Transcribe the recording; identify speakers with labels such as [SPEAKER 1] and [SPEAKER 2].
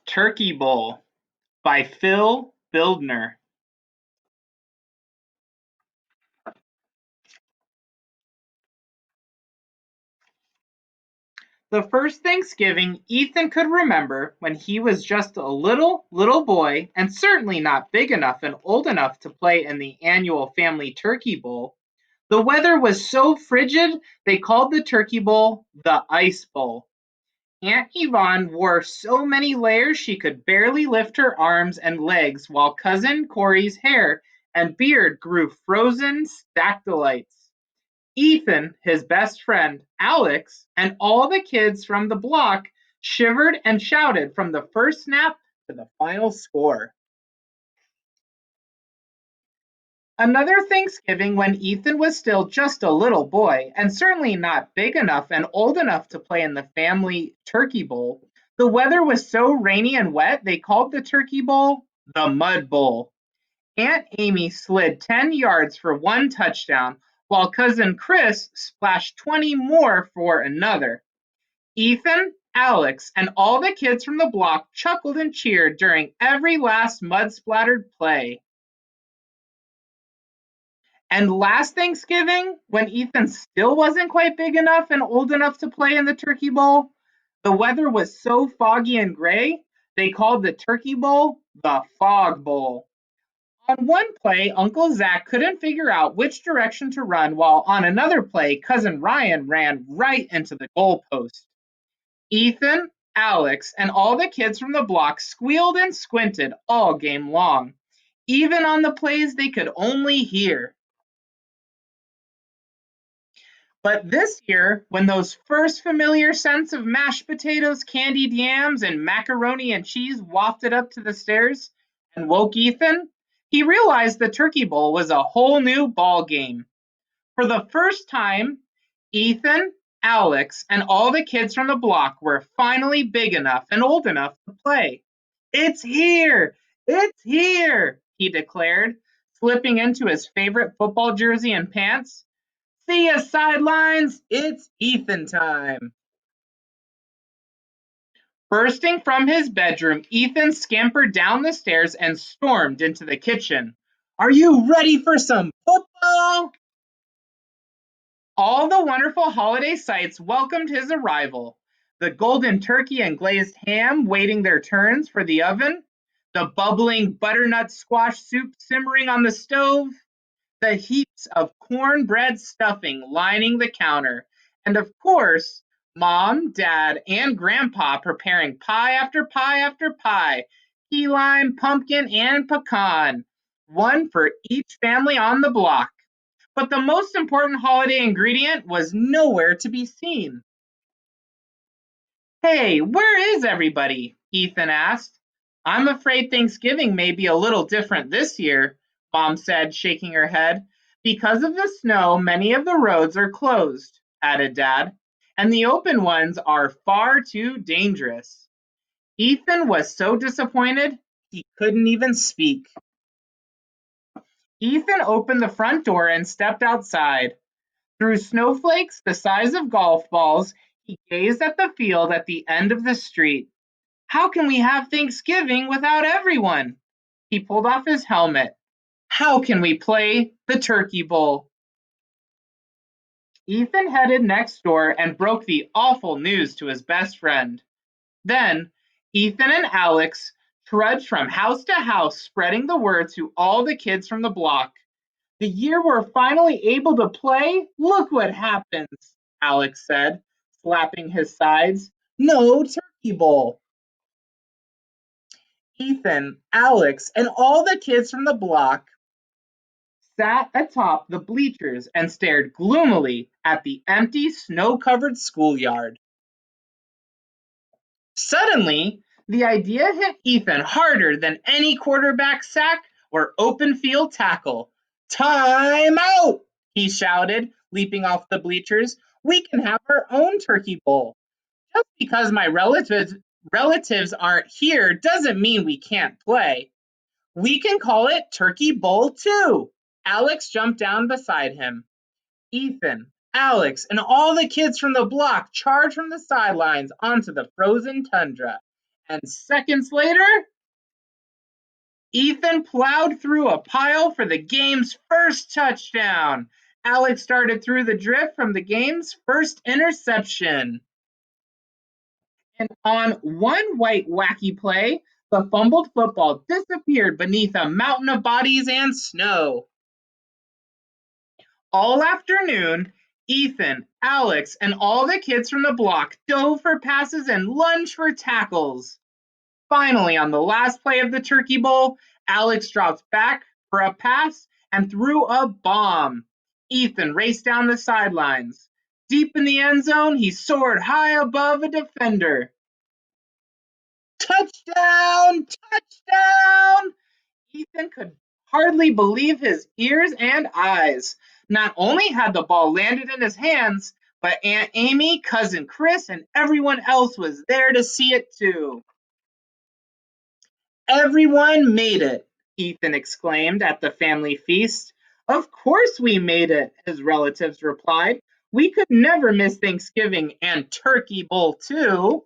[SPEAKER 1] Turkey Bowl by Phil Bildner. The first Thanksgiving Ethan could remember when he was just a little boy and certainly not big enough and old enough to play in the annual family turkey bowl. The weather was so frigid they called the turkey bowl the ice bowl. Aunt Yvonne wore so many layers she could barely lift her arms and legs while Cousin Corey's hair and beard grew frozen stactylites. Ethan, his best friend, Alex, and all the kids from the block shivered and shouted from the first snap to the final score. Another Thanksgiving when Ethan was still just a little boy and certainly not big enough and old enough to play in the family turkey bowl. The weather was so rainy and wet they called the turkey bowl the mud bowl. Aunt Amy slid 10 yards for one touchdown, while cousin Chris splashed 20 more for another. Ethan, Alex, and all the kids from the block chuckled and cheered during every last mud splattered play. And last Thanksgiving, when Ethan still wasn't quite big enough and old enough to play in the turkey bowl, the weather was so foggy and gray, they called the turkey bowl the fog bowl. On one play, Uncle Zach couldn't figure out which direction to run, while on another play, Cousin Ryan ran right into the goalpost. Ethan, Alex, and all the kids from the block squealed and squinted all game long, even on the plays they could only hear. But this year, when those first familiar scents of mashed potatoes, candied yams, and macaroni and cheese wafted up to the stairs and woke Ethan, he realized the turkey bowl was a whole new ball game. For the first time, Ethan, Alex, and all the kids from the block were finally big enough and old enough to play. It's here! It's here! He declared, slipping into his favorite football jersey and pants. See ya, sidelines! It's Ethan time! Bursting from his bedroom, Ethan scampered down the stairs and stormed into the kitchen. Are you ready for some football? All the wonderful holiday sights welcomed his arrival. The golden turkey and glazed ham waiting their turns for the oven, the bubbling butternut squash soup simmering on the stove, the heaps of cornbread stuffing lining the counter, and of course, Mom, Dad, and Grandpa preparing pie after pie after pie, key lime, pumpkin, and pecan, one for each family on the block. But the most important holiday ingredient was nowhere to be seen. Hey, where is everybody? Ethan asked. I'm afraid Thanksgiving may be a little different this year, Mom said, shaking her head. Because of the snow, many of the roads are closed, added Dad, and the open ones are far too dangerous. Ethan was so disappointed he couldn't even speak. Ethan opened the front door and stepped outside. Through snowflakes the size of golf balls, he gazed at the field at the end of the street. How can we have Thanksgiving without everyone? He pulled off his helmet. How can we play the turkey bowl? Ethan headed next door and broke the awful news to his best friend. Then, Ethan and Alex trudged from house to house, spreading the word to all the kids from the block. The year we're finally able to play, look what happens, Alex said, slapping his sides. No turkey bowl. Ethan, Alex, and all the kids from the block sat atop the bleachers and stared gloomily at the empty, snow covered schoolyard. Suddenly, the idea hit Ethan harder than any quarterback sack or open field tackle. Time out! He shouted, leaping off the bleachers. We can have our own turkey bowl. Just because my relatives aren't here doesn't mean we can't play. We can call it Turkey Bowl too. Alex jumped down beside him. Ethan, Alex, and all the kids from the block charged from the sidelines onto the frozen tundra. And seconds later, Ethan plowed through a pile for the game's first touchdown. Alex started through the drift from the game's first interception. And on one white wacky play, the fumbled football disappeared beneath a mountain of bodies and snow. All afternoon, Ethan, Alex, and all the kids from the block dove for passes and lunged for tackles. Finally, on the last play of the Turkey Bowl, Alex dropped back for a pass and threw a bomb. Ethan raced down the sidelines. Deep in the end zone, he soared high above a defender. Touchdown! Touchdown! Ethan could hardly believe his ears and eyes. Not only had the ball landed in his hands, but Aunt Amy, Cousin Chris, and everyone else was there to see it too. Everyone made it, Ethan exclaimed at the family feast. Of course we made it, his relatives replied. We could never miss Thanksgiving and Turkey Bowl too.